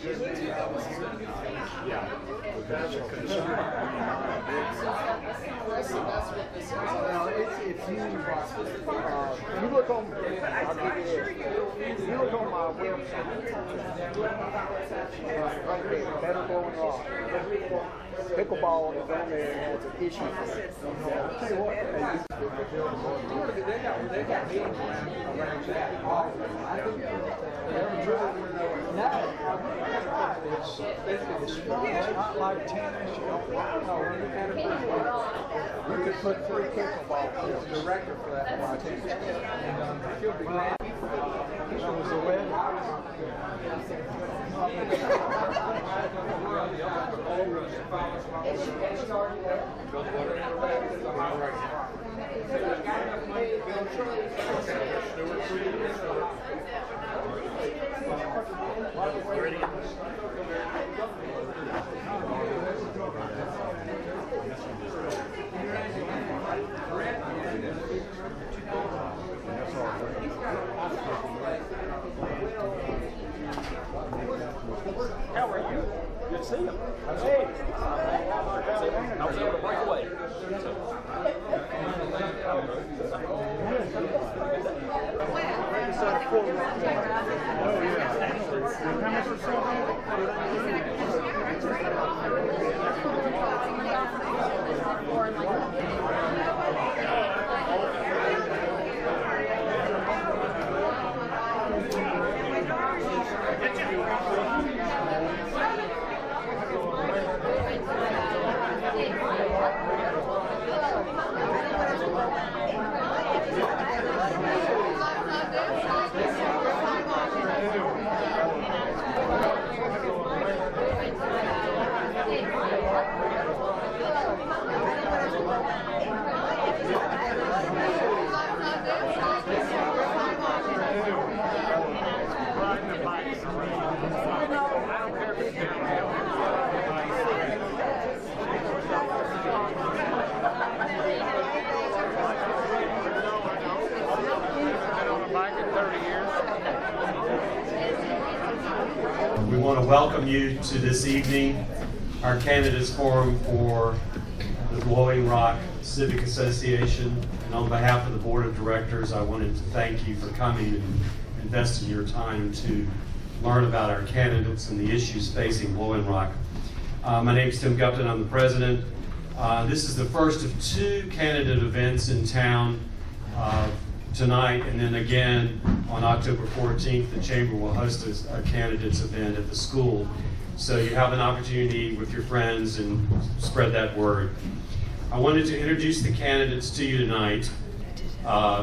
Yeah. That's a concern. Well, if you look on, I'll give you this. If you look on my website, right there, Better Blowing Rock. Pickleball is on there and has an issue for it. I'll tell you what, they got meetings around that. No. It's basically small. It's not like tennis. You could put 3 pickleballs. There's a director for that one. And she'll be glad. That was the wedding. How are you? Good to see you. Hey. I was able to break away. We want to welcome you to this evening, our candidates forum for the Blowing Rock Civic Association. And on behalf of the board of directors, I wanted to thank you for coming and investing your time to learn about our candidates and the issues facing Blowing Rock. My name is Tim Gupton. I'm the president. This is the first of 2 candidate events in town tonight, and then again on October 14th, the Chamber will host a candidates event at the school. So you have an opportunity with your friends and spread that word. I wanted to introduce the candidates to you tonight.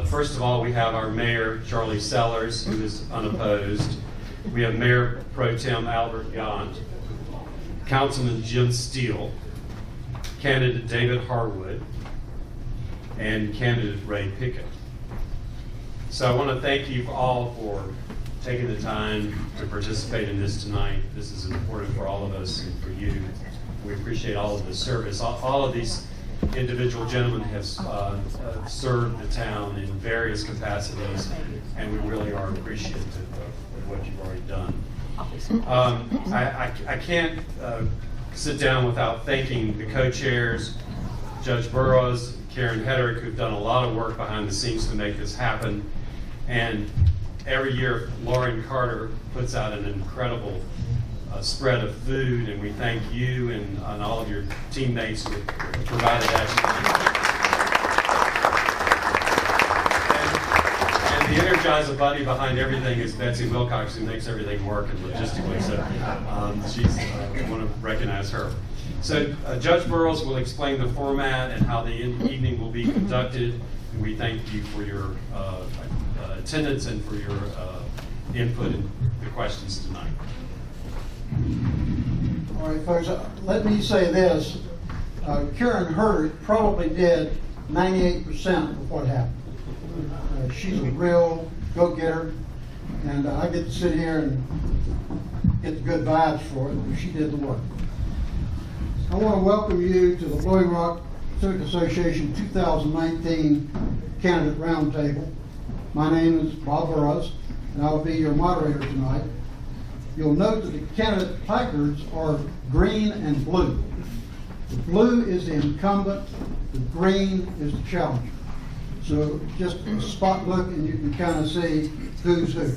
First of all, we have our mayor, Charlie Sellers, who is unopposed. We have Mayor Pro Tem Albert Gant, Councilman Jim Steele, candidate David Harwood, and candidate Ray Pickett. So I want to thank you all for taking the time to participate in this tonight. This is important for all of us and for you. We appreciate all of the service. All of these individual gentlemen have served the town in various capacities, and we really are appreciative of what you've already done. I can't sit down without thanking the co-chairs, Judge Burroughs, Karen Hedrick, who've done a lot of work behind the scenes to make this happen. And every year, Lauren Carter puts out an incredible spread of food, and we thank you and all of your teammates who provided that. And the Energizer Buddy behind everything is Betsy Wilcox, who makes everything work and logistically. So we want to recognize her. So Judge Burroughs will explain the format and how the evening will be conducted. And we thank you for your attendance and for your input in the questions tonight. All right, folks, let me say this. Karen Herter probably did 98% of what happened. She's a real go-getter, and I get to sit here and get the good vibes for it. She did the work. I want to welcome you to the Blowing Rock Civic Association 2019 Candidate Roundtable. My name is Bob Burroughs, and I will be your moderator tonight. You'll note that the candidate placards are green and blue. The blue is the incumbent, the green is the challenger. So just a spot look and you can kind of see who's who.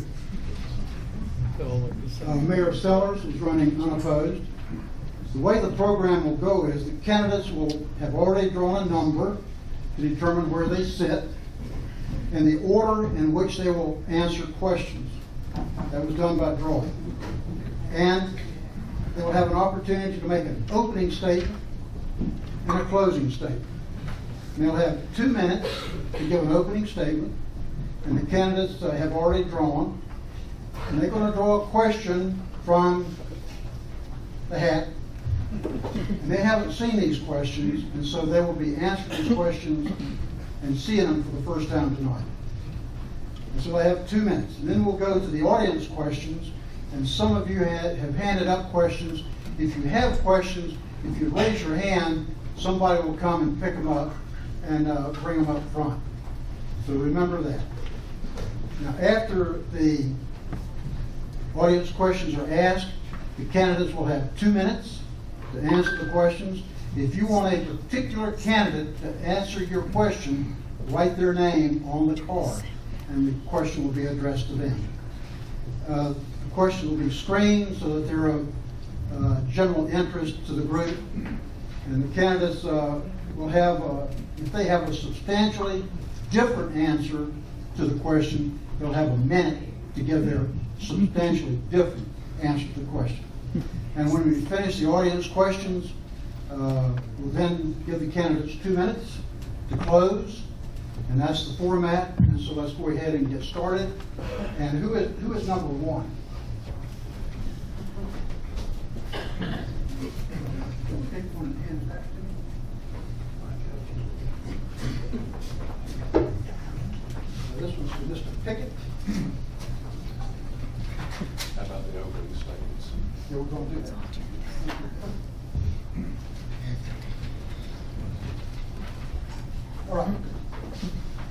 Mayor Sellers is running unopposed. The way the program will go is the candidates will have already drawn a number to determine where they sit and the order in which they will answer questions. That was done by drawing. And they will have an opportunity to make an opening statement and a closing statement. And they'll have 2 minutes to give an opening statement, and the candidates have already drawn, and they're going to draw a question from the hat. And they haven't seen these questions, and so they will be answering these questions and seeing them for the first time tonight. And so they have 2 minutes. And then we'll go to the audience questions, and some of you have handed up questions. If you have questions, if you raise your hand, somebody will come and pick them up and bring them up front. So remember that. Now, after the audience questions are asked, the candidates will have 2 minutes to answer the questions. If you want a particular candidate to answer your question, write their name on the card, and the question will be addressed to them. The questions will be screened so that they're of general interest to the group, and the candidates will have, if they have a substantially different answer to the question, they'll have a minute to give their substantially different answer to the question. And when we finish the audience questions, we'll then give the candidates 2 minutes to close, and that's the format. And so let's go ahead and get started. And who is number one? This one's for Mr. Pickett. How about the opening statements? Yeah, we're going to do that. All right.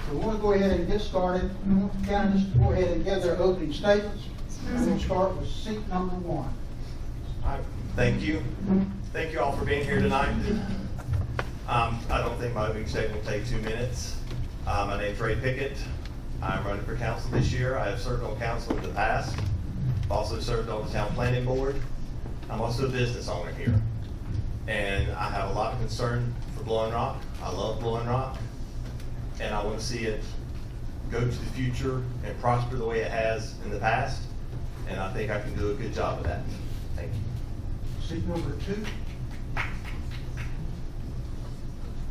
So we'll go ahead and get started. We want the candidates to go ahead and give their opening statements. And we'll start with seat number one. All right. Thank you. Thank you all for being here tonight. I don't think my opening statement will take 2 minutes. My name's Ray Pickett. I'm running for council this year. I have served on council in the past. I've also served on the town planning board. I'm also a business owner here. And I have a lot of concern for Blowing Rock. I love Blowing Rock. And I want to see it go to the future and prosper the way it has in the past. And I think I can do a good job of that. Thank you. Seat number two.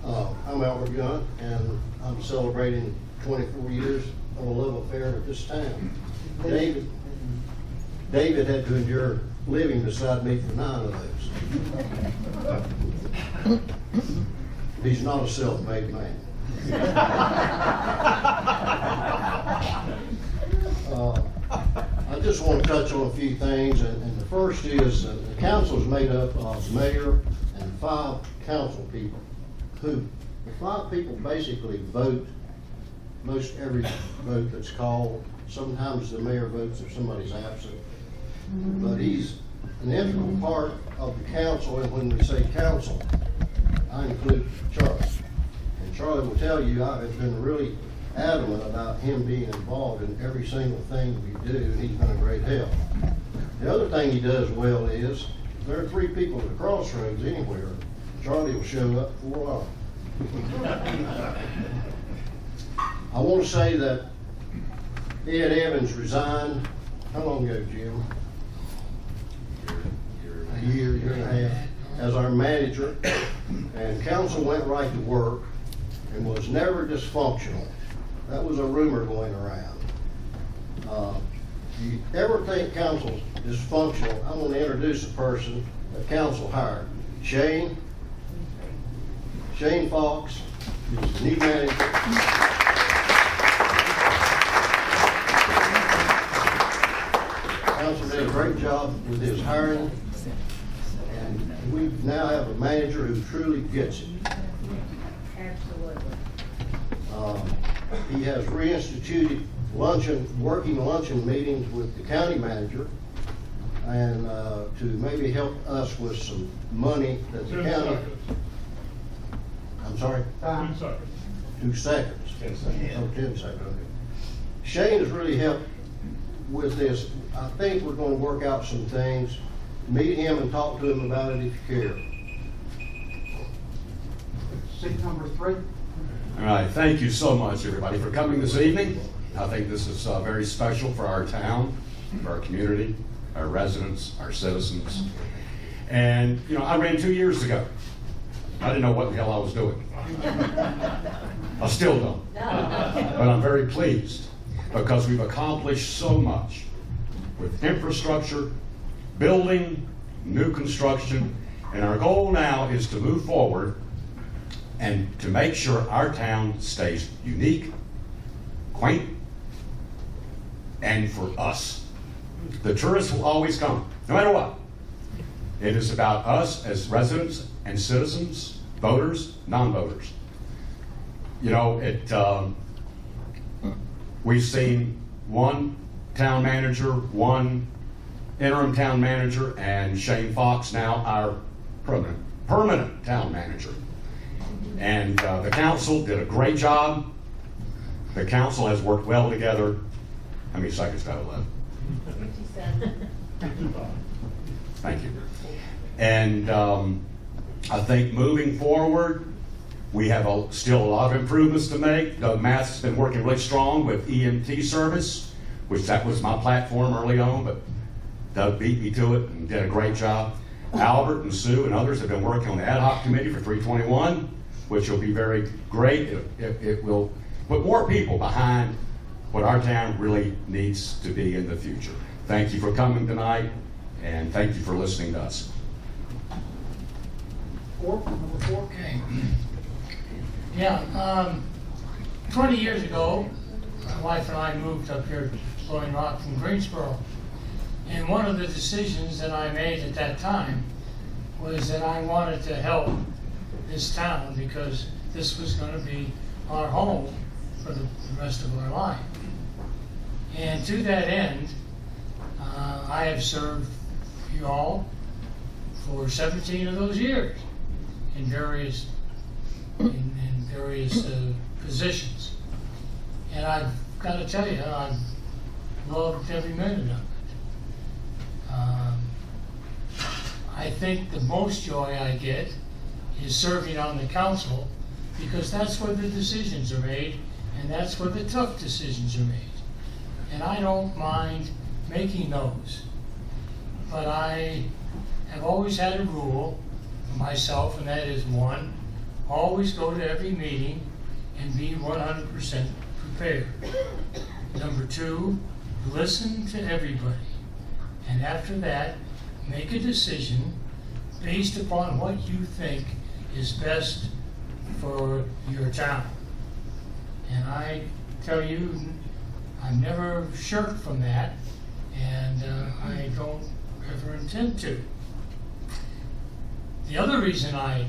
I'm Albert Gunn, and I'm celebrating 24 years of a love affair with this town. David had to endure living beside me for 9 of those. He's not a self-made man. I just want to touch on a few things, and the first is the council is made up of mayor and 5 council people. The 5 people basically vote most every vote that's called. Sometimes the mayor votes if somebody's absent, but he's an integral part of the council. And when we say council, I include Charlie. And Charlie will tell you I have been really adamant about him being involved in every single thing we do, and he's been a great help. The other thing he does well is, if there are 3 people at the crossroads anywhere, Charlie will show up before long. I want to say that Ed Evans resigned, how long ago, Jim? A year and a half, as our manager, and council went right to work and was never dysfunctional. That was a rumor going around. If you ever think council's dysfunctional, I'm going to introduce a person that council hired. Shane Fox is the new manager. Council did a great job with his hiring, and we now have a manager who truly gets it. Absolutely. He has reinstituted working luncheon meetings with the county manager. and to maybe help us with some money that the 10 county. seconds. I'm sorry? 10 seconds. 2 seconds. 10 seconds. Oh, 10 seconds, okay. Shane has really helped with this. I think we're gonna work out some things. Meet him and talk to him about it if you care. Seat number 3. All right, thank you so much, everybody, for coming this evening. I think this is very special for our town, for our community, our residents, our citizens. And, you know, I ran 2 years ago. I didn't know what the hell I was doing. I still don't. But I'm very pleased because we've accomplished so much with infrastructure, building, new construction, and our goal now is to move forward and to make sure our town stays unique, quaint, and for us. The tourists will always come, no matter what. It is about us as residents and citizens, voters, non-voters. You know, we've seen one town manager, one interim town manager, and Shane Fox now our permanent town manager. And the council did a great job. The council has worked well together. How many seconds got left? 55. Thank you. And I think moving forward, we have still a lot of improvements to make. Doug Mathis has been working really strong with EMT service, which that was my platform early on, but Doug beat me to it and did a great job. Albert and Sue and others have been working on the ad hoc committee for 321, which will be very great. It will put more people behind what our town really needs to be in the future. Thank you for coming tonight, and thank you for listening to us. Number 4. Okay. Yeah, 20 years ago, my wife and I moved up here to Blowing Rock from Greensboro. And one of the decisions that I made at that time was that I wanted to help this town because this was going to be our home for the rest of our life. And to that end, I have served you all for 17 of those years in various positions. And I've got to tell you, I've loved every minute of it. I think the most joy I get is serving on the council because that's where the decisions are made and that's where the tough decisions are made. And I don't mind making those. But I have always had a rule for myself, and that is 1, always go to every meeting and be 100% prepared. Number 2, listen to everybody. And after that, make a decision based upon what you think is best for your town. And I tell you, I've never shirked from that, and I don't ever intend to. The other reason I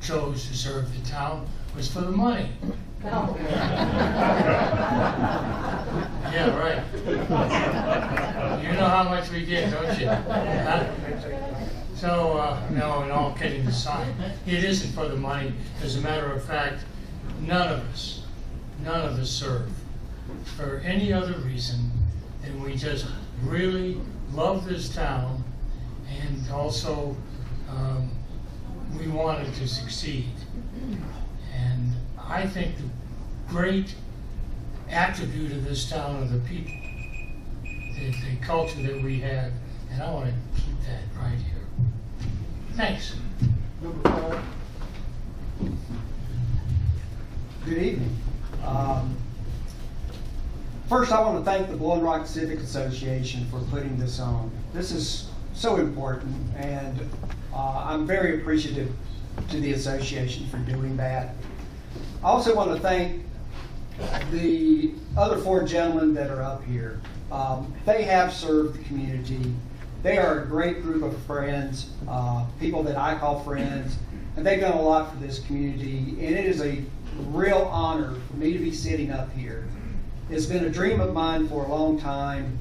chose to serve the town was for the money. No. Yeah, right. You know how much we get, don't you? Huh? So, no, and all kidding aside, it isn't for the money. As a matter of fact, none of us serve for any other reason than we just really love this town, and also we want it to succeed. And I think the great attribute of this town are the people, the culture that we have, and I want to keep that right here. Thanks. Number 5. Good evening. First, I want to thank the Rock Civic Association for putting this on. This is so important, and I'm very appreciative to the association for doing that. I also want to thank the other 4 gentlemen that are up here. They have served the community. They are a great group of friends, people that I call friends, and they've done a lot for this community, and it is a real honor for me to be sitting up here. It's been a dream of mine for a long time.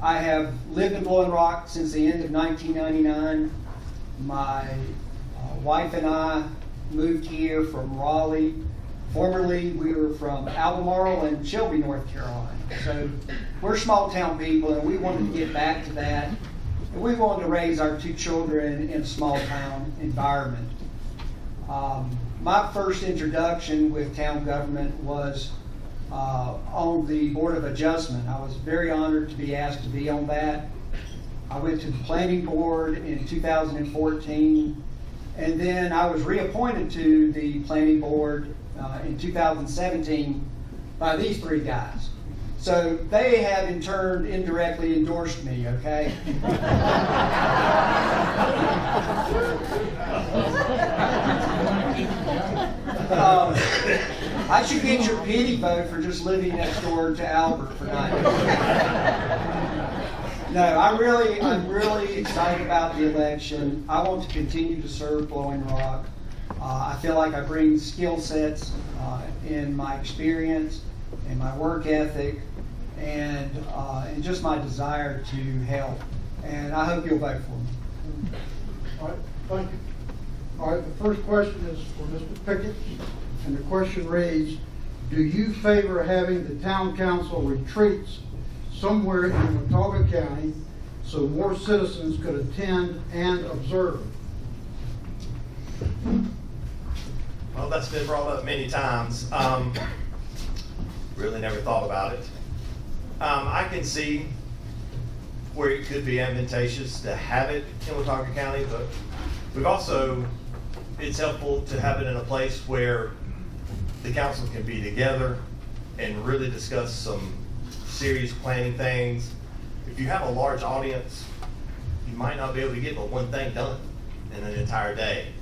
I have lived in Blowing Rock since the end of 1999. My wife and I moved here from Raleigh. Formerly, we were from Albemarle and Shelby, North Carolina. So we're small town people, and we wanted to get back to that. And we wanted to raise our 2 children in a small town environment. My first introduction with town government was on the Board of Adjustment. I was very honored to be asked to be on that. I went to the Planning Board in 2014, and then I was reappointed to the Planning Board in 2017 by these 3 guys. So they have in turn indirectly endorsed me, okay? I should get your pity vote for just living next door to Albert for 9 years. No, I'm really excited about the election. I want to continue to serve Blowing Rock. I feel like I bring skill sets in my experience and my work ethic and just my desire to help. And I hope you'll vote for me. All right, thank you. All right, the first question is for Mr. Pickett, and the question reads, do you favor having the town council retreats somewhere in Watauga County so more citizens could attend and observe? Well, that's been brought up many times. Really never thought about it. I can see where it could be advantageous to have it in Watauga County, but we've also, it's helpful to have it in a place where the council can be together and really discuss some serious planning things. If you have a large audience, you might not be able to get but one thing done in an entire day.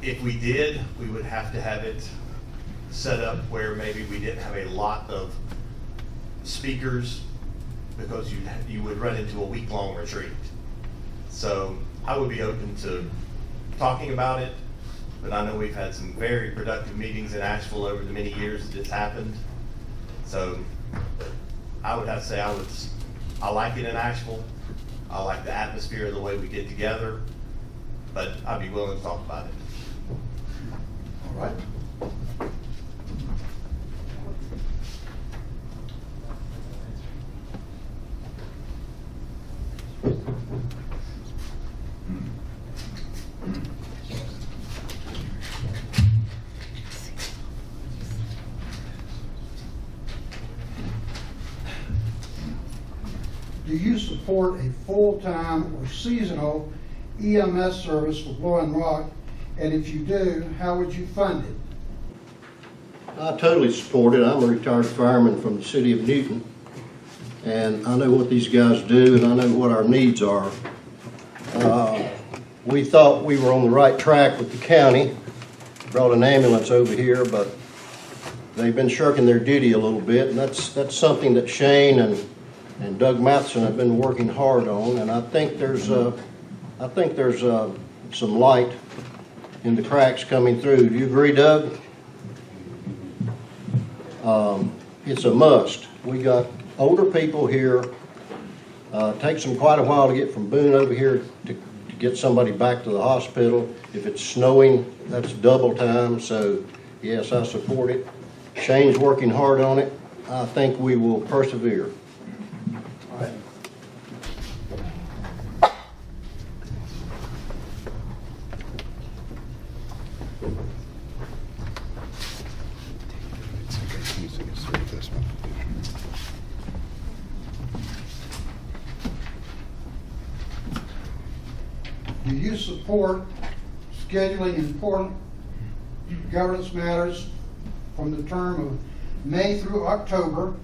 If we did, we would have to have it set up where maybe we didn't have a lot of speakers, because you would run into a week-long retreat. So I would be open to talking about it, but I know we've had some very productive meetings in Asheville over the many years that it's happened. So I would have to say I like it in Asheville. I like the atmosphere of the way we get together, but I'd be willing to talk about it. All right. Do you support a full-time or seasonal EMS service for Blowing Rock? And if you do, how would you fund it? I totally support it. I'm a retired fireman from the city of Newton, and I know what these guys do, and I know what our needs are. We thought we were on the right track with the county, brought an ambulance over here, but they've been shirking their duty a little bit, and that's something that Shane and Doug Matheson have been working hard on, and I think there's some light in the cracks coming through. Do you agree, Doug? It's a must. We got older people here. It takes them quite a while to get from Boone over here to get somebody back to the hospital. If it's snowing, that's double time. So yes, I support it. Shane's working hard on it. I think we will persevere. All right. Do you support scheduling important governance matters from the term of May through October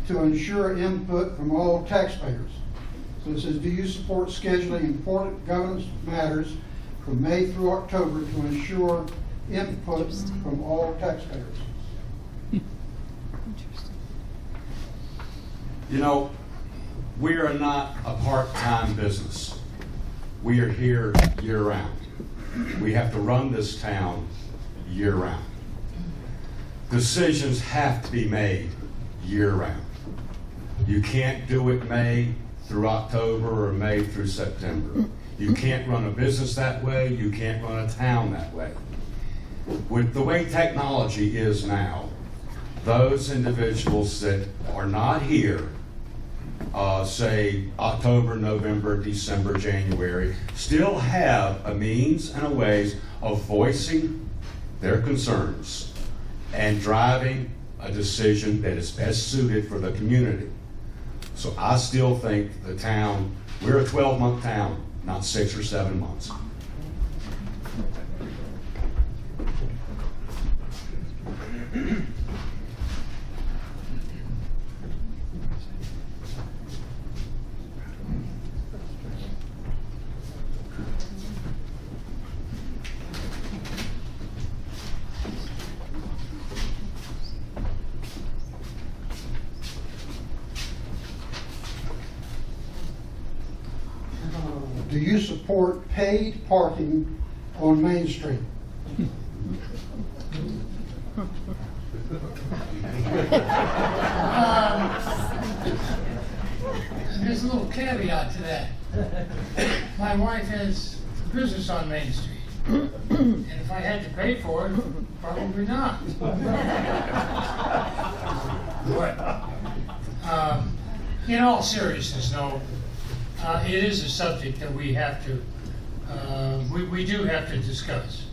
to ensure input from all taxpayers? So it says, do you support scheduling important governance matters from May through October to ensure input from all taxpayers? You know, we are not a part-time business. We are here year-round. We have to run this town year-round. Decisions have to be made year-round. You can't do it May through October or May through September. You can't run a business that way. You can't run a town that way. With the way technology is now, those individuals that are not here, say October, November, December, January, still have a means and a ways of voicing their concerns and driving a decision that is best suited for the community. So I still think the town, we're a 12-month town, not 6 or 7 months. Do you support paid parking on Main Street? There's a little caveat to that. My wife has a business on Main Street. And if I had to pay for it, probably not. But, in all seriousness, no, it is a subject that we have to, we do have to discuss.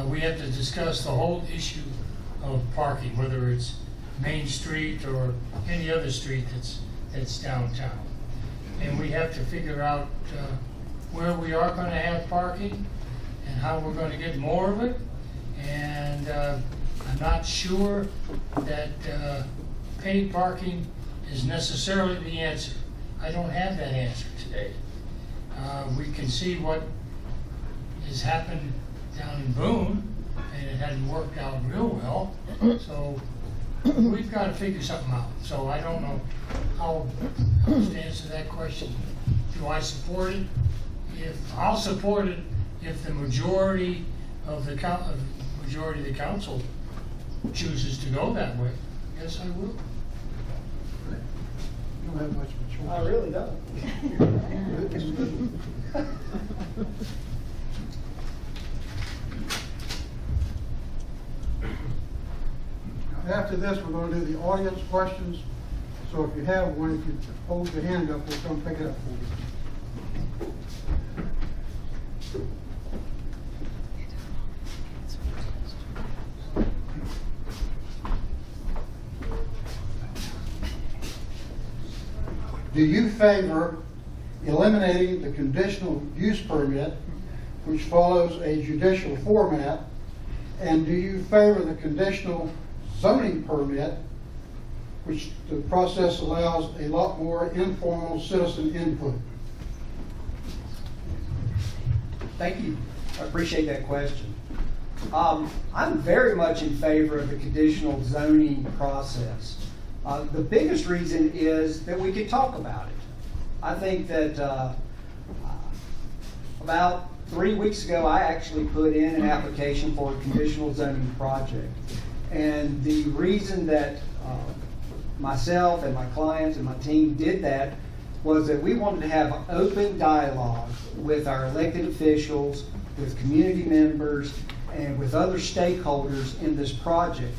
We have to discuss the whole issue of parking, whether it's Main Street or any other street that's downtown. And we have to figure out where we are going to have parking and how we're going to get more of it. And I'm not sure that paid parking is necessarily the answer. I don't have that answer today. We can see what has happened down in Boone, and it hadn't worked out real well. So we've got to figure something out. So I don't know how to answer that question. Do I support it? I'll support it if the majority of the council chooses to go that way. Yes, I will. You don't have much of a choice. I really don't. After this, we're going to do the audience questions. So if you have one, if you hold your hand up, we'll come pick it up for you. Do you favor eliminating the conditional use permit, which follows a judicial format? And do you favor the conditional zoning permit, which the process allows a lot more informal citizen input? Thank you. I appreciate that question. I'm very much in favor of the conditional zoning process. The biggest reason is that we could talk about it. I think that about 3 weeks ago, I actually put in an application for a conditional zoning project. And the reason that myself and my clients and my team did that was that we wanted to have open dialogue with our elected officials, with community members, and with other stakeholders in this project.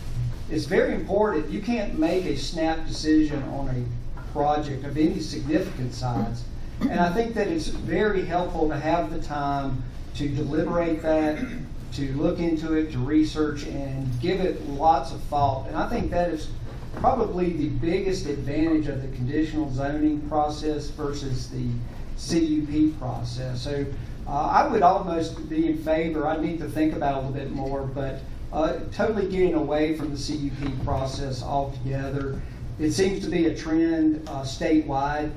It's very important. You can't make a snap decision on a project of any significant size. And I think that it's very helpful to have the time to deliberate that, to look into it, to research, and give it lots of thought. And I think that is probably the biggest advantage of the conditional zoning process versus the CUP process. So I would almost be in favor. I need to think about it a little bit more, but totally getting away from the CUP process altogether. It seems to be a trend statewide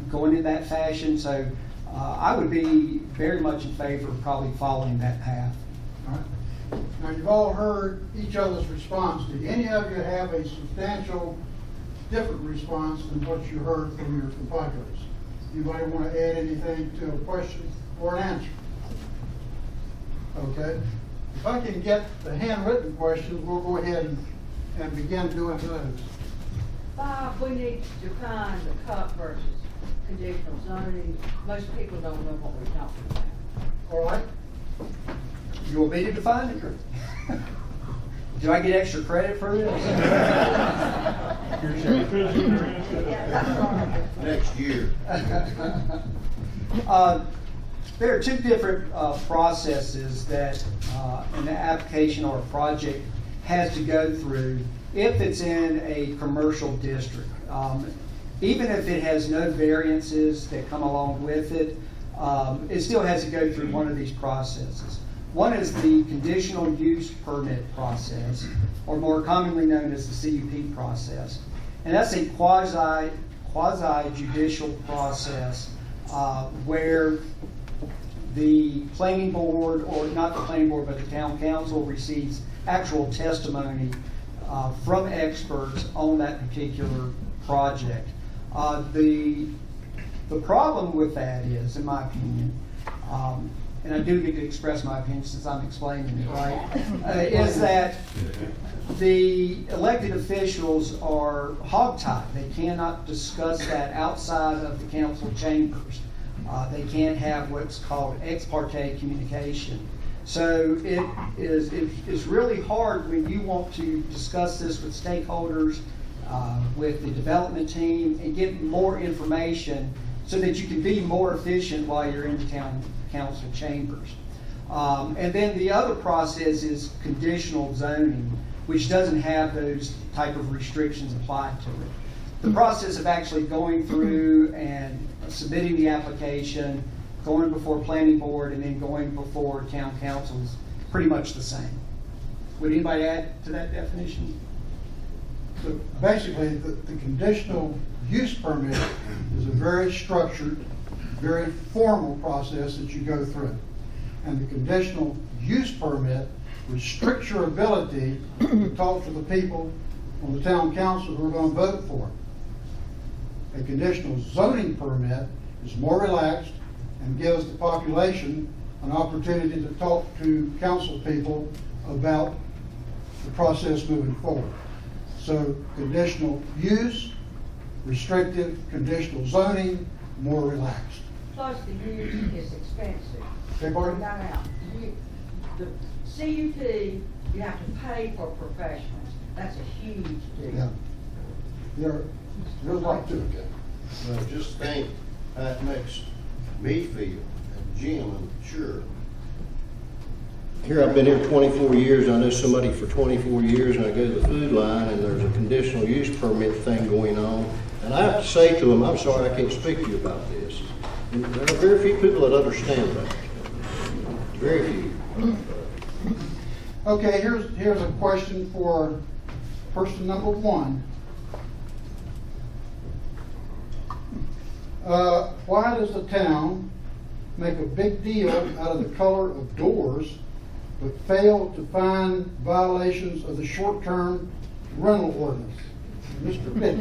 going in that fashion. So I would be very much in favor of probably following that path. All right. Now, you've all heard each other's response. Did any of you have a substantial different response than what you heard from your compadres? Anybody want to add anything to a question or an answer? Okay. If I can get the handwritten questions, we'll go ahead and begin doing those. Bob, we need to define the CUP versus conditional zoning. Most people don't know what we're talking about. All right. You want me to define it? Or do I get extra credit for this? Next year. There are two different processes that an application or a project has to go through if it's in a commercial district. Even if it has no variances that come along with it, it still has to go through one of these processes. One is the conditional use permit process, or more commonly known as the CUP process. And that's a quasi-judicial process where the planning board, or not the planning board, but the town council receives actual testimony from experts on that particular project. The problem with that is, in my opinion, and I do get to express my opinion since I'm explaining it, right, is that the elected officials are hogtied. They cannot discuss that outside of the council chambers. They can't have what's called ex parte communication. So it's really hard when you want to discuss this with stakeholders, with the development team, and get more information so that you can be more efficient while you're in the town council chambers. And then the other process is conditional zoning, which doesn't have those type of restrictions applied to it. The process of actually going through and submitting the application, going before planning board, and then going before town council is pretty much the same. Would anybody add to that definition? So basically, the conditional use permit is a very structured, very formal process that you go through. And the conditional use permit restricts your ability to talk to the people on the town council who are going to vote for it. A conditional zoning permit is more relaxed and gives the population an opportunity to talk to council people about the process moving forward. So conditional use, restrictive, conditional zoning, more relaxed. Plus the use is expensive. Okay, pardon? Not out. The CUP, you have to pay for professionals. That's a huge deal. Yeah. There's a lot to it. Well, just think how it makes me feel, and Jim, I'm sure. Here, I've been here 24 years, I know somebody for 24 years, and I go to the food line, and there's a conditional use permit thing going on, and I have to say to them, I'm sorry, I can't speak to you about this. And there are very few people that understand that. Very few. Okay, here's a question for person number one. Why does the town make a big deal out of the color of doors, but fail to find violations of the short-term rental ordinance? Mr. Pitt.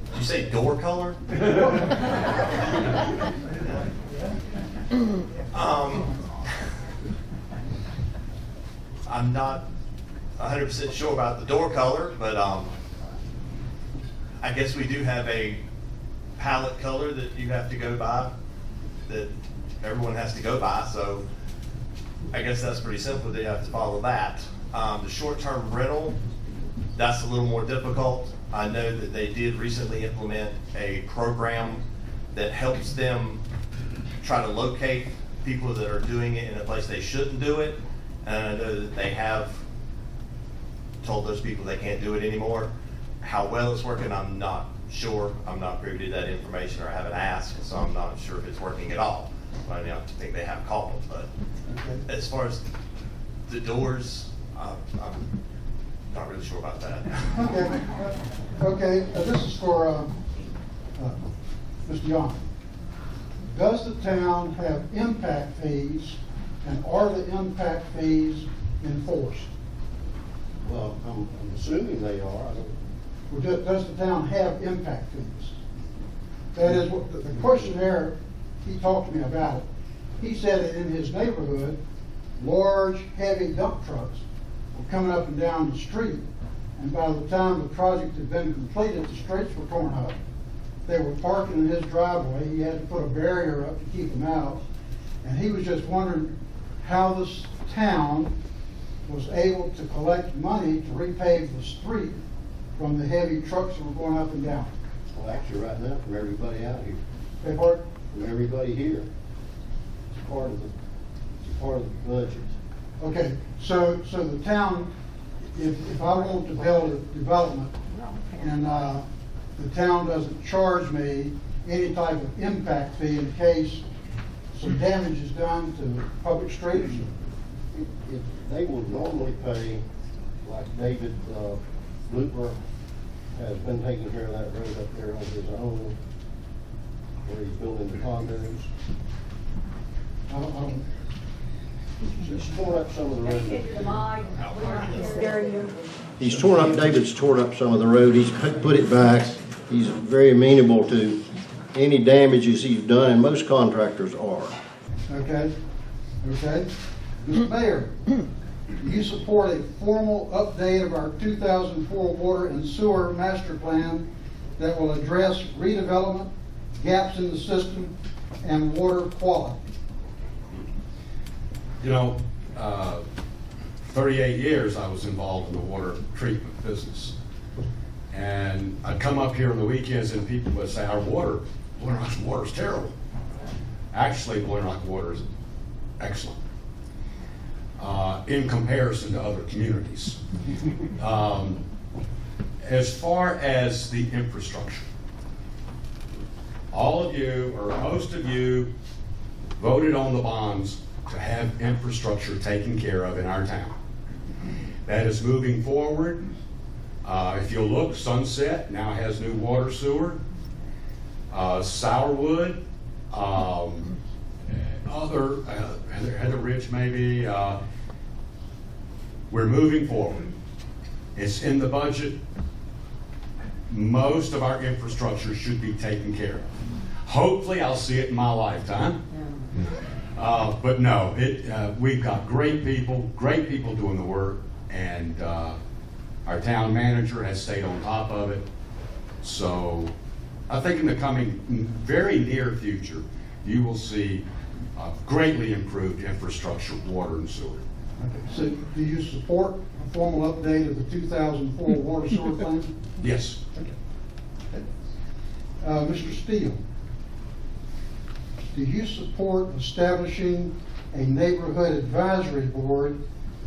Did you say door color? I'm not 100% sure about the door color, but I guess we do have a palette color that you have to go by, that everyone has to go by, so I guess that's pretty simple. They have to follow that. The short-term rental, that's a little more difficult. I know that they did recently implement a program that helps them try to locate people that are doing it in a place they shouldn't do it. And I know that they have told those people they can't do it anymore. How well it's working, I'm not sure. I'm not privy to that information, or I haven't asked, so I'm not sure if it's working at all. I think they have called, but as far as the doors, I'm not really sure about that. Okay. This is for Mr. Young. Does the town have impact fees, and are the impact fees enforced? Well, I'm assuming they are. Or does the town have impact fees? That is what the questionnaire, he talked to me about it. He said that in his neighborhood, large, heavy dump trucks were coming up and down the street, and by the time the project had been completed, the streets were torn up. They were parking in his driveway. He had to put a barrier up to keep them out. And he was just wondering how this town was able to collect money to repave the street from the heavy trucks that were going up and down. Well, actually, right now, from everybody out here, Beg pardon? from everybody here, it's part of the budget. Okay, so the town, if I want to build a development and the town doesn't charge me any type of impact fee in case some damage is done to public streets? If they will normally pay, like David Blooper has been taking care of that road up there on his own, where he's building the condos. He's torn up some of the road. He's torn up, David's torn up some of the road. He's put it back. He's very amenable to any damages he's done, and most contractors are. Okay, okay. Mr. Mayor, do you support a formal update of our 2004 water and sewer master plan that will address redevelopment, gaps in the system, and water quality? You know, 38 years I was involved in the water treatment business. And I'd come up here on the weekends and people would say, our Blowing Rock's water is terrible. Actually, Blowing Rock water is excellent in comparison to other communities. As far as the infrastructure, all of you, or most of you, voted on the bonds to have infrastructure taken care of in our town. That is moving forward. If you'll look, Sunset now has new water sewer. Sourwood, Heather Ridge maybe. We're moving forward. It's in the budget. Most of our infrastructure should be taken care of. Hopefully I'll see it in my lifetime. But no, we've got great people doing the work, and our town manager has stayed on top of it. So I think in the coming very near future, you will see greatly improved infrastructure, water and sewer. Okay. So do you support a formal update of the 2004 water sewer plan? Yes. Okay. Mr. Steele, do you support establishing a neighborhood advisory board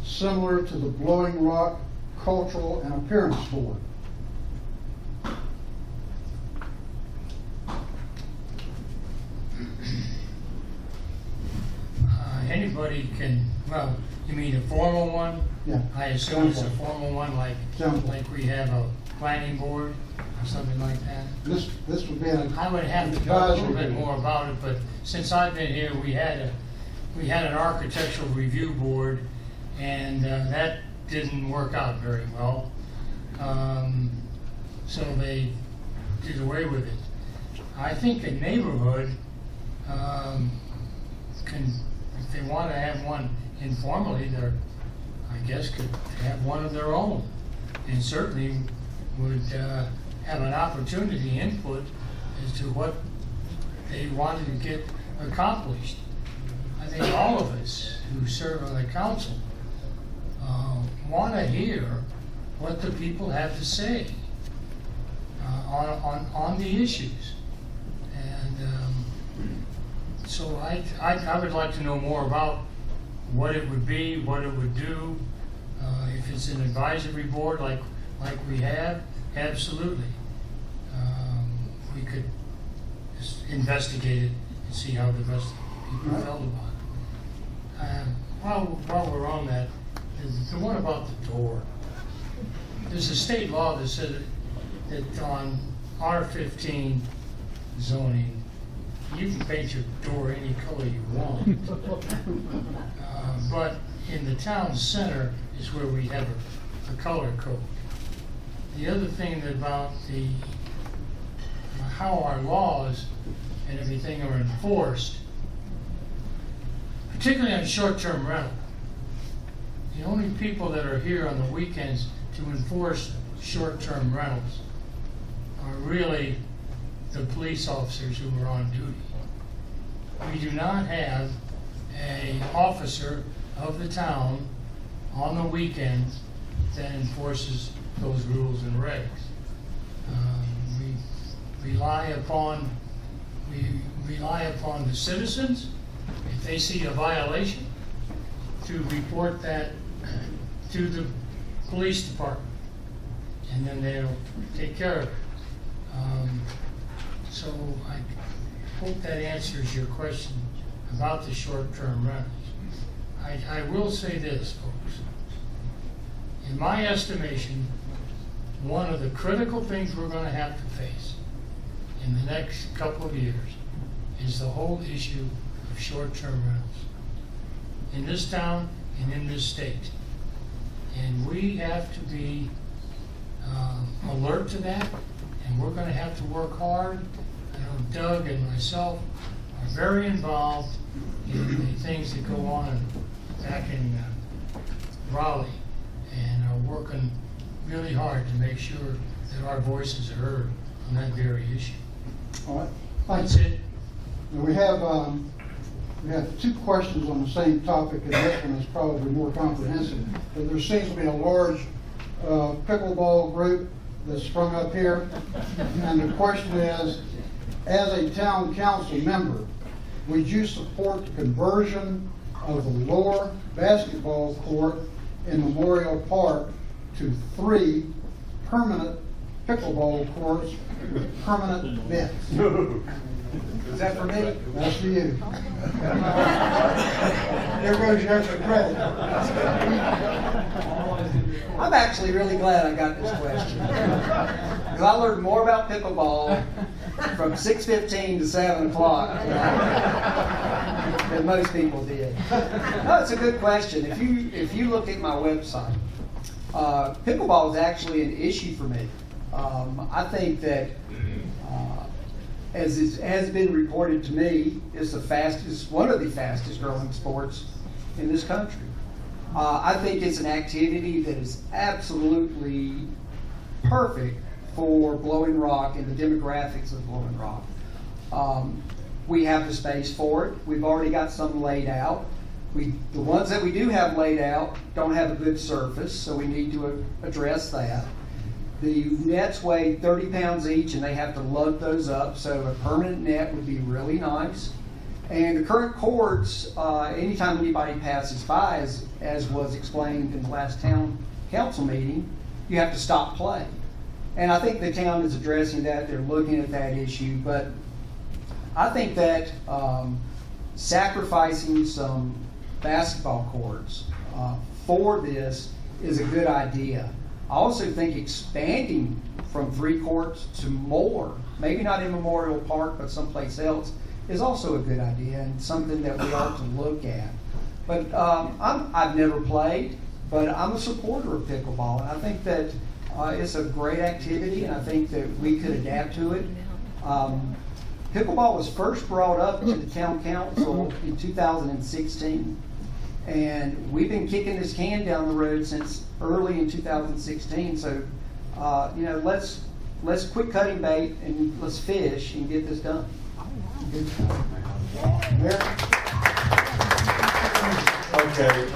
similar to the Blowing Rock Cultural and Appearance Board? Anybody can, well, you mean a formal one? Yeah. I assume it's a formal one, like we have a planning board or something like that. This would be an I would have to know a little bit more about it, but since I've been here, we had an architectural review board, and that didn't work out very well. So they did away with it. I think the neighborhood can, if they want to have one informally, I guess could have one of their own, and certainly would have an opportunity input as to what they wanted to get accomplished. I think all of us who serve on the council want to hear what the people have to say on the issues. And so I would like to know more about what it would be, what it would do. If it's an advisory board like we have, absolutely. We could just investigate it and see how the rest of the people felt about it. While we're on that, the one about the door. There's a state law that said that on R15 zoning, you can paint your door any color you want. But in the town center is where we have a color code. The other thing about how our laws and everything are enforced, particularly on short-term rental, the only people that are here on the weekends to enforce short-term rentals are really the police officers who are on duty. We do not have an officer of the town on the weekends that enforces those rules and regs. We rely upon the citizens, if they see a violation, to report that to the police department, and then they'll take care of it. So I hope that answers your question about the short-term rentals. I will say this, folks. In my estimation, one of the critical things we're going to have to face in the next couple of years is the whole issue of short-term rentals in this town and in this state. And we have to be alert to that, and we're going to have to work hard. I know Doug and myself are very involved in the things that go on back in Raleigh, and are working really hard to make sure that our voices are heard on that very issue. All right. That's it. We have two questions on the same topic, and this one is probably more comprehensive. But there seems to be a large pickleball group that's sprung up here, and the question is, as a town council member, would you support the conversion of the lower basketball court in Memorial Park to 3 permanent pickleball courts with permanent nets? Is that for me? That's for you. There goes your extra credit. I'm actually really glad I got this question, because I learned more about pickleball from 6:15 to 7 o'clock than most people did. No, it's a good question. If you look at my website, pickleball is actually an issue for me. I think that, as it has been reported to me, it's one of the fastest growing sports in this country. I think it's an activity that is absolutely perfect for Blowing Rock and the demographics of Blowing Rock. We have the space for it. We've already got some laid out. The ones that we do have laid out don't have a good surface, so we need to address that. The nets weigh 30 pounds each, and they have to lug those up, so a permanent net would be really nice. And the current courts, anytime anybody passes by, as was explained in the last town council meeting, you have to stop play. And I think the town is addressing that. They're looking at that issue. But I think that sacrificing some basketball courts for this is a good idea. I also think expanding from 3 courts to more, maybe not in Memorial Park, but someplace else, is also a good idea and something that we ought to look at. But I've never played, but I'm a supporter of pickleball, and I think that it's a great activity, and I think that we could adapt to it. Pickleball was first brought up to the town council in 2016, and we've been kicking this can down the road since early in 2016. So, let's quit cutting bait and let's fish and get this done. Okay,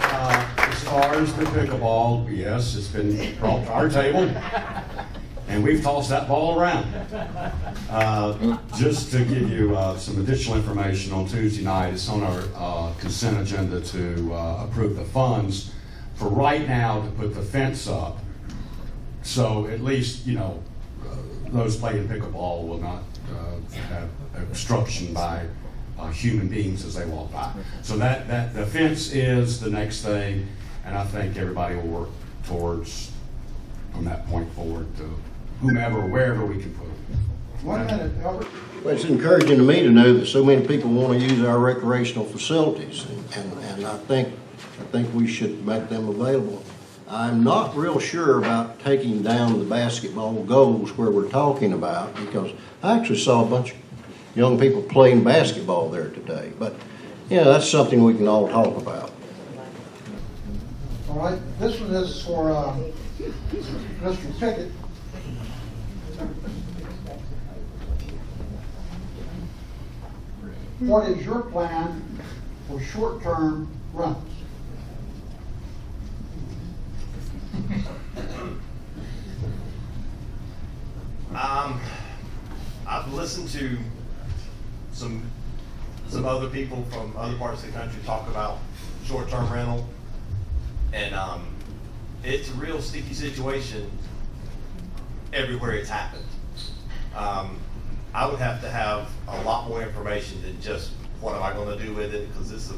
as far as the pickleball, yes, it's been brought to our table, and we've tossed that ball around. Just to give you some additional information, on Tuesday night, it's on our consent agenda to approve the funds for right now to put the fence up, so at least, those playing pickleball will not have obstruction by human beings as they walk by. So that the fence is the next thing, and I think everybody will work towards, from that point forward, to whomever, wherever we can put it. 1 minute, Albert. Well, it's encouraging to me to know that so many people want to use our recreational facilities, and I think we should make them available. I'm not real sure about taking down the basketball goals where we're talking about, because I actually saw a bunch of young people playing basketball there today. But, that's something we can all talk about. All right, this one is for Mr. Pickett. What is your plan for short-term rentals? I've listened to some other people from other parts of the country talk about short-term rental, and it's a real sticky situation everywhere it's happened. I would have to have a lot more information than just what am I going to do with it, because it's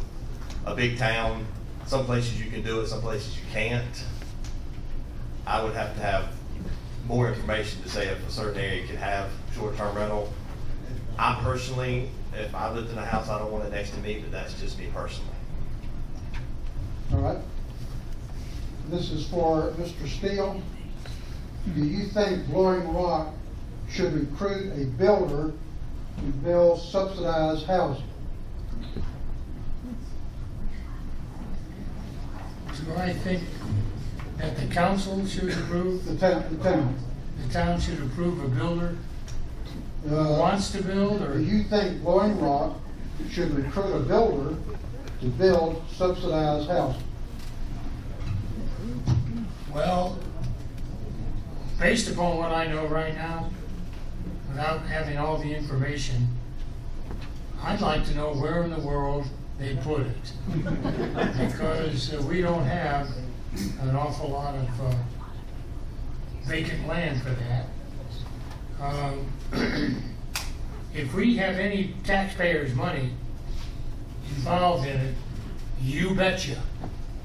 a big town. Some places you can do it, some places you can't. I would have to have more information to say if a certain area can have short-term rental. I personally, if I lived in a house, I don't want it next to me, but that's just me personally. All right. This is for Mr. Steele. Do you think Blowing Rock should recruit a builder to build subsidized housing? Do I think that the council should approve? The town. The town should approve a builder who wants to build, or? Do you think Blowing Rock should recruit a builder to build subsidized housing? Well, based upon what I know right now, without having all the information, I'd like to know where in the world they put it. Because we don't have an awful lot of vacant land for that. If we have any taxpayers' money involved in it, you betcha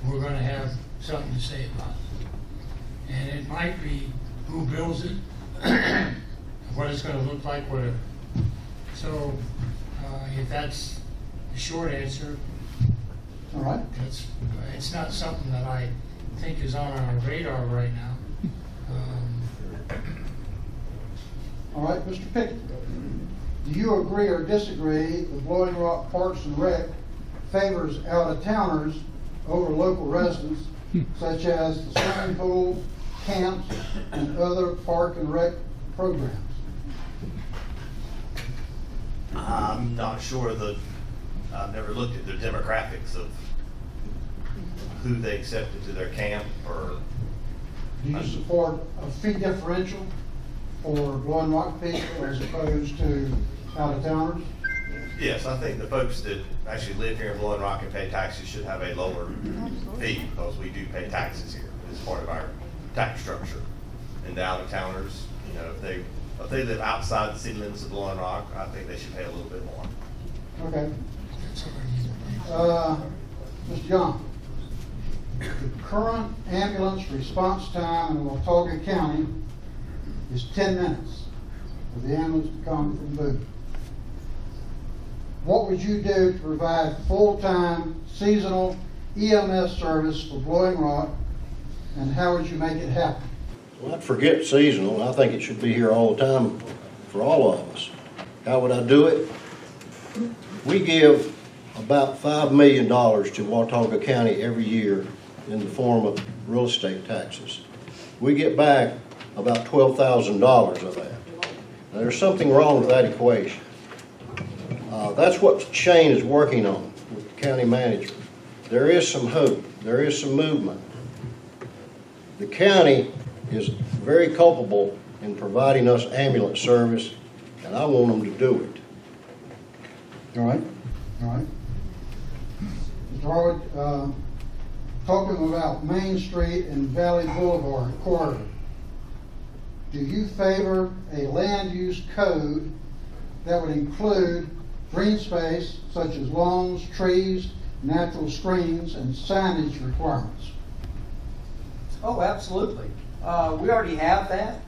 we're going to have something to say about it. And it might be who builds it, what it's going to look like, whatever. So if that's the short answer, all right. It's not something that I think is on our radar right now. All right, Mr. Pickett, do you agree or disagree that Blowing Rock Parks and Rec favors out-of-towners over local residents, such as the swimming pool, camps, and other park and rec programs? I'm not sure I've never looked at the demographics of who they accept into their camp, or. Do you support a fee differential for Blowing Rock people as opposed to out-of-towners? Yes, I think the folks that actually live here in Blowing Rock and pay taxes should have a lower fee, because we do pay taxes here as part of our tax structure. And the out-of-towners, you know, if they live outside the city limits of Blowing Rock, I think they should pay a little bit more. Okay. Mr. Young, the current ambulance response time in Watauga County is 10 minutes for the ambulance to come from Boone. What would you do to provide full-time seasonal EMS service for Blowing Rock, and how would you make it happen? Well, I'd forget seasonal. I think it should be here all the time for all of us. How would I do it? We give about $5 million to Watauga County every year in the form of real estate taxes. We get back about $12,000 of that. Now, there's something wrong with that equation. That's what Shane is working on with the county manager. There is some hope. There is some movement. The county is very culpable in providing us ambulance service, and I want them to do it. All right. All right. Mr. Harwood, talking about Main Street and Valley Boulevard corridor, do you favor a land use code that would include green space such as lawns, trees, natural screens, and signage requirements? Oh, absolutely. We already have that.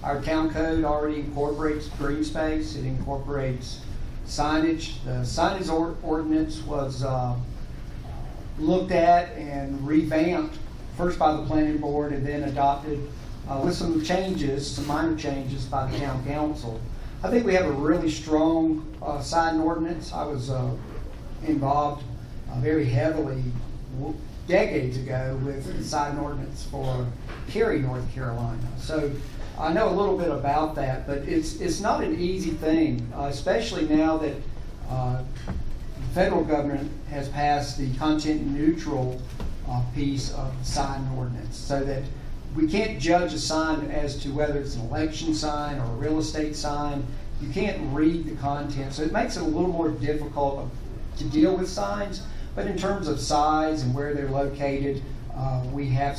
Our town code already incorporates green space. It incorporates signage. The signage ordinance was looked at and revamped first by the planning board and then adopted with some changes, some minor changes by the town council. I think we have a really strong sign ordinance. I was involved very heavily decades ago with the sign ordinance for Cary, North Carolina. So I know a little bit about that, but it's not an easy thing, especially now that the federal government has passed the content neutral piece of the sign ordinance, so that we can't judge a sign as to whether it's an election sign or a real estate sign. You can't read the content, so it makes it a little more difficult to deal with signs. But in terms of size and where they're located, we have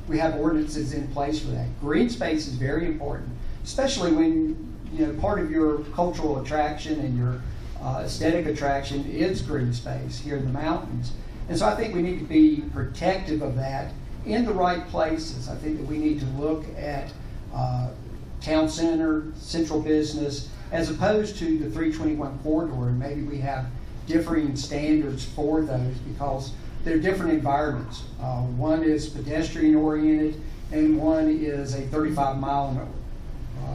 ordinances in place for that. Green space is very important, especially when part of your cultural attraction and your aesthetic attraction is green space here in the mountains. And so I think we need to be protective of that in the right places. I think that we need to look at town center, central business, as opposed to the 321 corridor, and maybe we have differing standards for those because they're different environments. One is pedestrian oriented and one is a 35 mile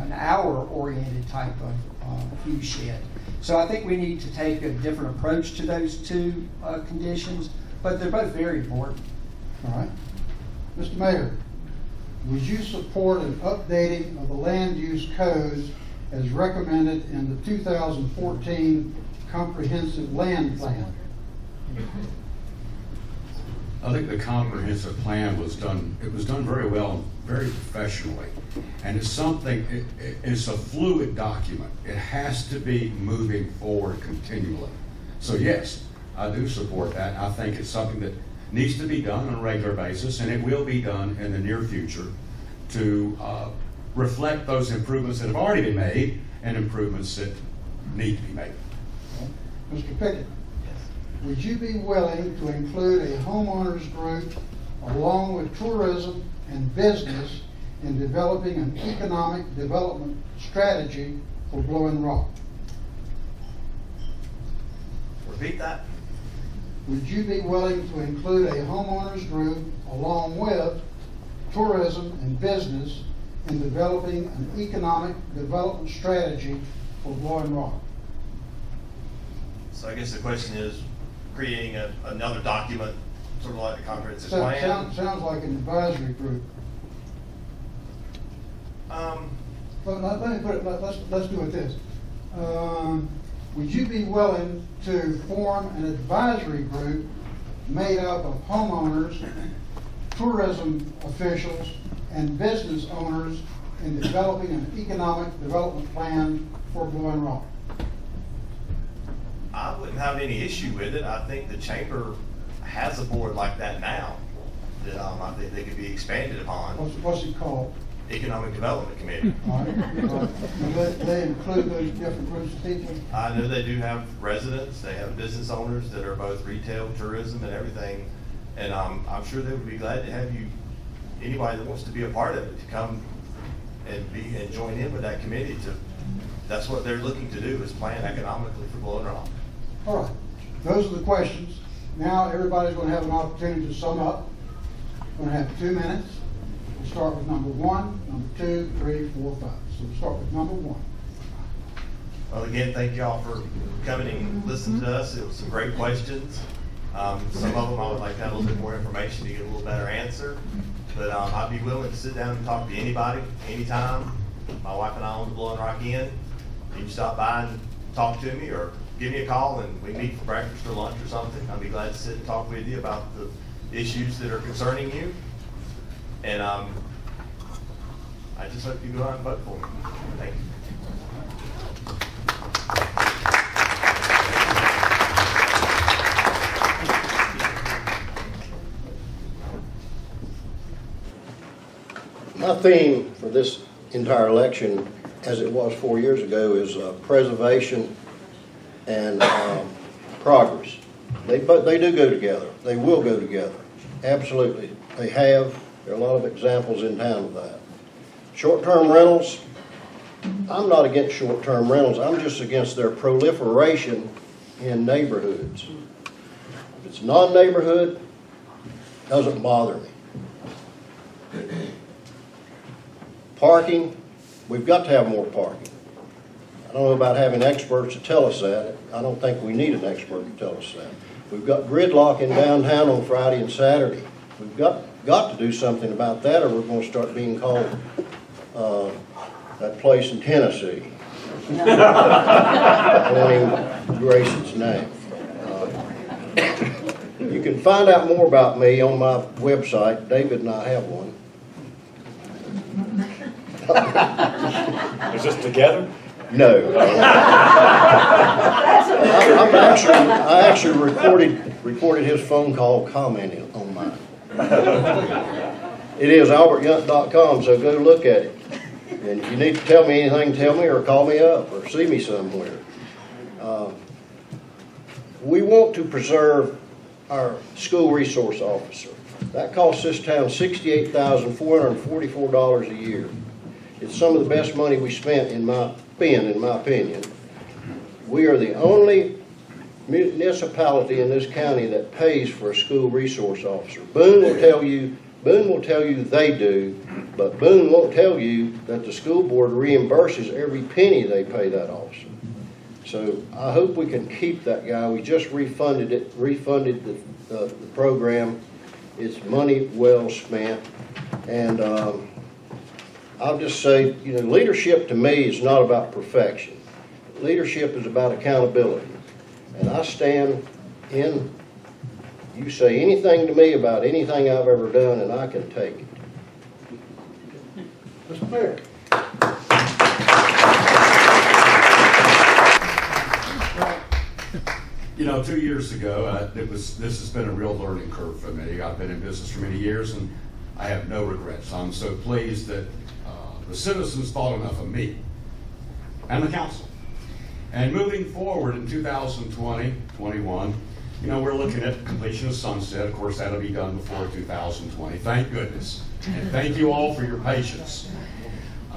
an hour oriented type of view shed. So I think we need to take a different approach to those two conditions, but they're both very important. All right. Mr. Mayor, would you support an updating of the land use codes as recommended in the 2014 Comprehensive Land Plan? I think the comprehensive plan was done, it was done very well and very professionally. And it's something, it's a fluid document. It has to be moving forward continually. So yes, I do support that. I think it's something that needs to be done on a regular basis, and it will be done in the near future to reflect those improvements that have already been made and improvements that need to be made. Mr. Pickett, would you be willing to include a homeowners group along with tourism and business in developing an economic development strategy for Blowing Rock? Repeat that. Would you be willing to include a homeowners group along with tourism and business in developing an economic development strategy for Blowing Rock? So I guess the question is creating another document, sort of like a comprehensive plan. Sounds like an advisory group. Let me put it, let's do it this. Would you be willing to form an advisory group made up of homeowners, tourism officials, and business owners in developing an economic development plan for Blowing Rock? I wouldn't have any issue with it. I think the chamber has a board like that now that I think they could be expanded upon. What's it called? Economic Development Committee. All right. They include those different groups of people? I know they do have residents, they have business owners that are both retail, tourism, and everything. And I'm sure they would be glad to have you, anybody that wants to be a part of it, to come and join in with that committee. That's what they're looking to do, is plan economically for Blowing Rock. All right. Those are the questions. Now everybody's going to have an opportunity to sum up. We're going to have 2 minutes. We'll start with number 1, number 2, 3, 4, 5. So we'll start with number 1. Well, again, thank you all for coming and listening to us. It was some great questions. Some of them I would like to have a little bit more information to get a little better answer. But I'd be willing to sit down and talk to anybody, anytime. My wife and I own the Blowing Rock Inn. You can stop by and talk to me, or give me a call and we meet for breakfast or lunch or something. I'd be glad to sit and talk with you about the issues that are concerning you. And I just hope you go out and vote for me. Thank you. My theme for this entire election, as it was 4 years ago, is preservation and progress. They do go together. They will go together. Absolutely. They have. There are a lot of examples in town of that. Short-term rentals, I'm not against short-term rentals. I'm just against their proliferation in neighborhoods. If it's non-neighborhood, it doesn't bother me. Parking, we've got to have more parking. I don't know about having experts to tell us that. I don't think we need an expert to tell us that. We've got gridlock in downtown on Friday and Saturday. We've got to do something about that, or we're going to start being called that place in Tennessee. I won't even grace its name. You can find out more about me on my website. David and I have one. Is this together? No. I actually recorded his phone call commenting on mine. It is albertyunt.com, so go look at it. And if you need to tell me anything, tell me, or call me up, or see me somewhere. We want to preserve our school resource officer. That costs this town $68,444 a year. It's some of the best money we spent in my opinion. We are the only municipality in this county that pays for a school resource officer. Boone will tell you they do, but Boone won't tell you that the school board reimburses every penny they pay that officer. So I hope we can keep that guy. We just refunded the program. It's money well spent. And I'll just say, leadership to me is not about perfection. Leadership is about accountability. And I stand in, you say anything to me about anything I've ever done, and I can take it. Mr. Mayor. 2 years ago, this has been a real learning curve for me. I've been in business for many years, and I have no regrets. I'm so pleased that the citizens thought enough of me and the council. And moving forward in 2020, 21, we're looking at completion of Sunset. Of course, that'll be done before 2020. Thank goodness. And thank you all for your patience.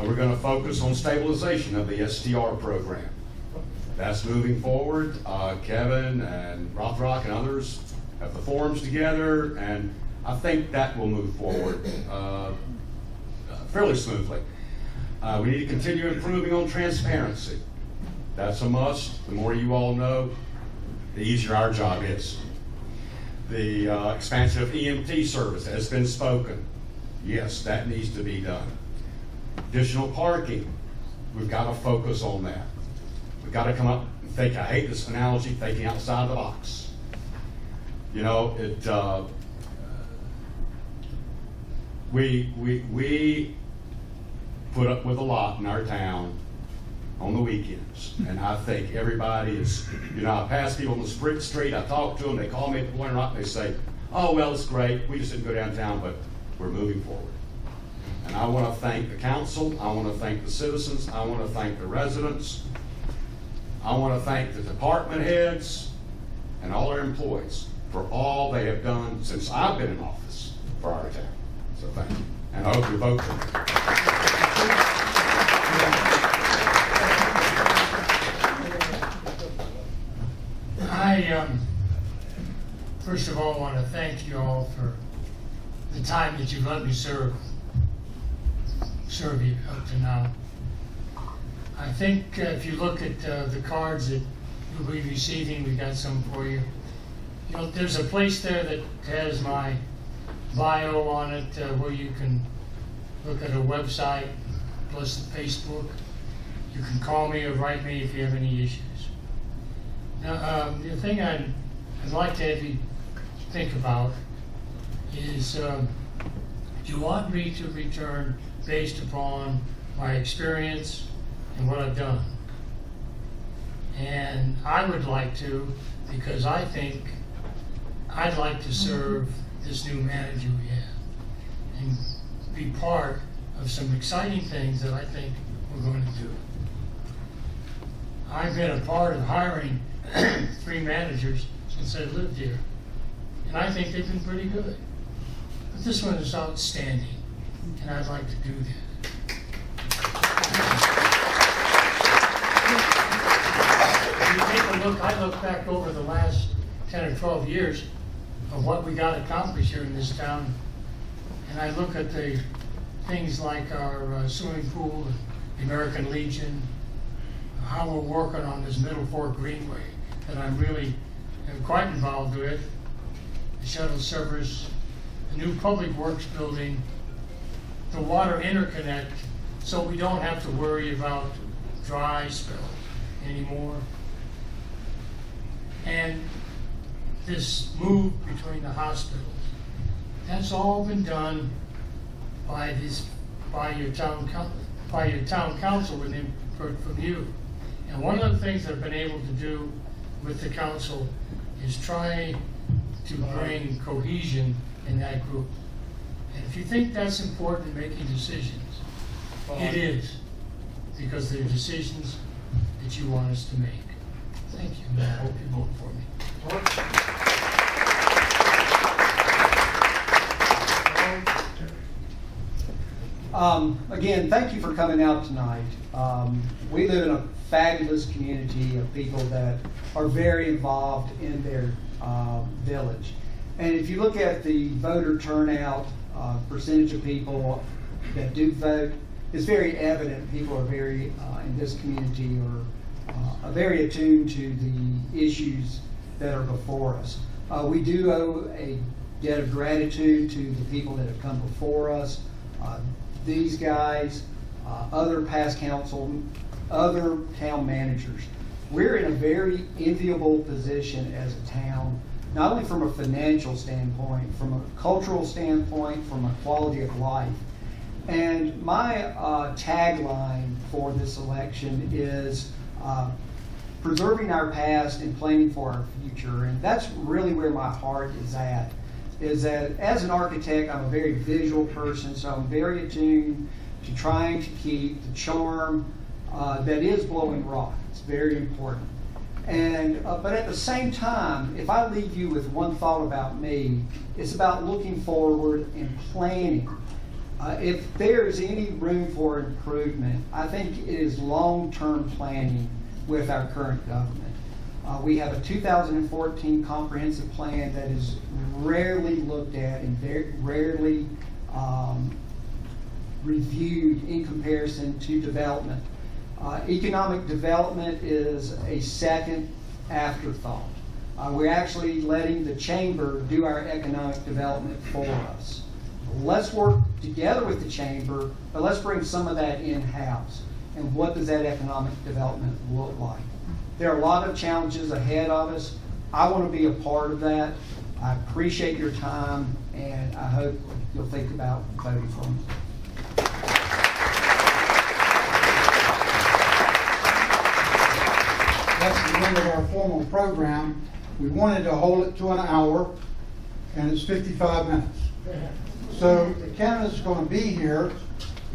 We're going to focus on stabilization of the STR program. That's moving forward. Kevin and Rothrock and others have the forums together, and I think that will move forward fairly smoothly. We need to continue improving on transparency. That's a must. The more you all know, the easier our job is. The expansion of EMT service has been spoken. Yes, that needs to be done. Additional parking, we've got to focus on that. We've got to come up and think, I hate this analogy, thinking outside the box. We put up with a lot in our town on the weekends, and I think everybody is, I pass people on the street, I talk to them, they call me at the Blowing Rock, they say, oh, well, it's great, we just didn't go downtown, but we're moving forward. And I want to thank the council, I want to thank the citizens, I want to thank the residents, I want to thank the department heads and all our employees for all they have done since I've been in office for our town. So thank you. And I hope you vote for me. I, first of all, want to thank you all for the time that you've let me serve you up to now. I think if you look at the cards that you'll be receiving, we got some for you. There's a place there that has my bio on it where you can look at a website plus the Facebook. You can call me or write me if you have any issues. Now, the thing I'd like to have you think about is, do you want me to return based upon my experience and what I've done? And I would like to, because I think I'd like to serve this new manager we have and be part of some exciting things that I think we're going to do. I've been a part of hiring 3 managers since I lived here, and I think they've been pretty good. But this one is outstanding, and I'd like to do that. If you take a look, I look back over the last 10 or 12 years of what we got accomplished here in this town, and I look at the things like our swimming pool, the American Legion, how we're working on this Middle Fork Greenway that I'm really and quite involved with, the shuttle service, the new public works building, the water interconnect, so we don't have to worry about dry spell anymore. And this move between the hospitals, that's all been done by your town council with input from you. And one of the things that I've been able to do with the council is try to bring cohesion in that group. And if you think that's important in making decisions, it is, because they're decisions that you want us to make. Thank you, and I hope you vote for me. Again, thank you for coming out tonight. We live in a fabulous community of people that are very involved in their village. And if you look at the voter turnout, percentage of people that do vote, it's very evident people are very, in this community, are very attuned to the issues that are before us. We do owe a debt of gratitude to the people that have come before us. These guys, other past council, other town managers. We're in a very enviable position as a town, not only from a financial standpoint, from a cultural standpoint, from a quality of life. And my tagline for this election is preserving our past and planning for our future. And that's really where my heart is at. Is that as an architect, I'm a very visual person, so I'm very attuned to trying to keep the charm that is Blowing Rock. It's very important. And but at the same time, if I leave you with one thought about me, it's about looking forward and planning. If there is any room for improvement, I think it is long-term planning with our current government. We have a 2014 comprehensive plan that is rarely looked at and very rarely reviewed in comparison to development. Economic development is a second afterthought. We're actually letting the chamber do our economic development for us. Let's work together with the chamber, but let's bring some of that in-house. And what does that economic development look like? There are a lot of challenges ahead of us. I want to be a part of that. I appreciate your time, and I hope you'll think about voting for me. That's the end of our formal program. We wanted to hold it to an hour, and it's 55 minutes. So the candidate's going to be here.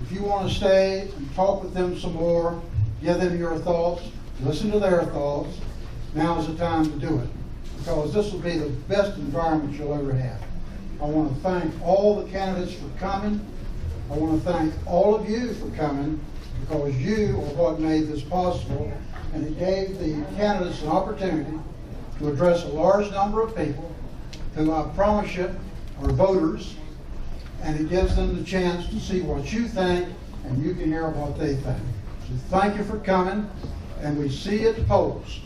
If you want to stay and talk with them some more, give them your thoughts, listen to their thoughts, now is the time to do it. Because this will be the best environment you'll ever have. I want to thank all the candidates for coming. I want to thank all of you for coming, because you are what made this possible, and it gave the candidates an opportunity to address a large number of people who, I promise you, are voters, and it gives them the chance to see what you think, and you can hear what they think. So thank you for coming, and we see you at the polls.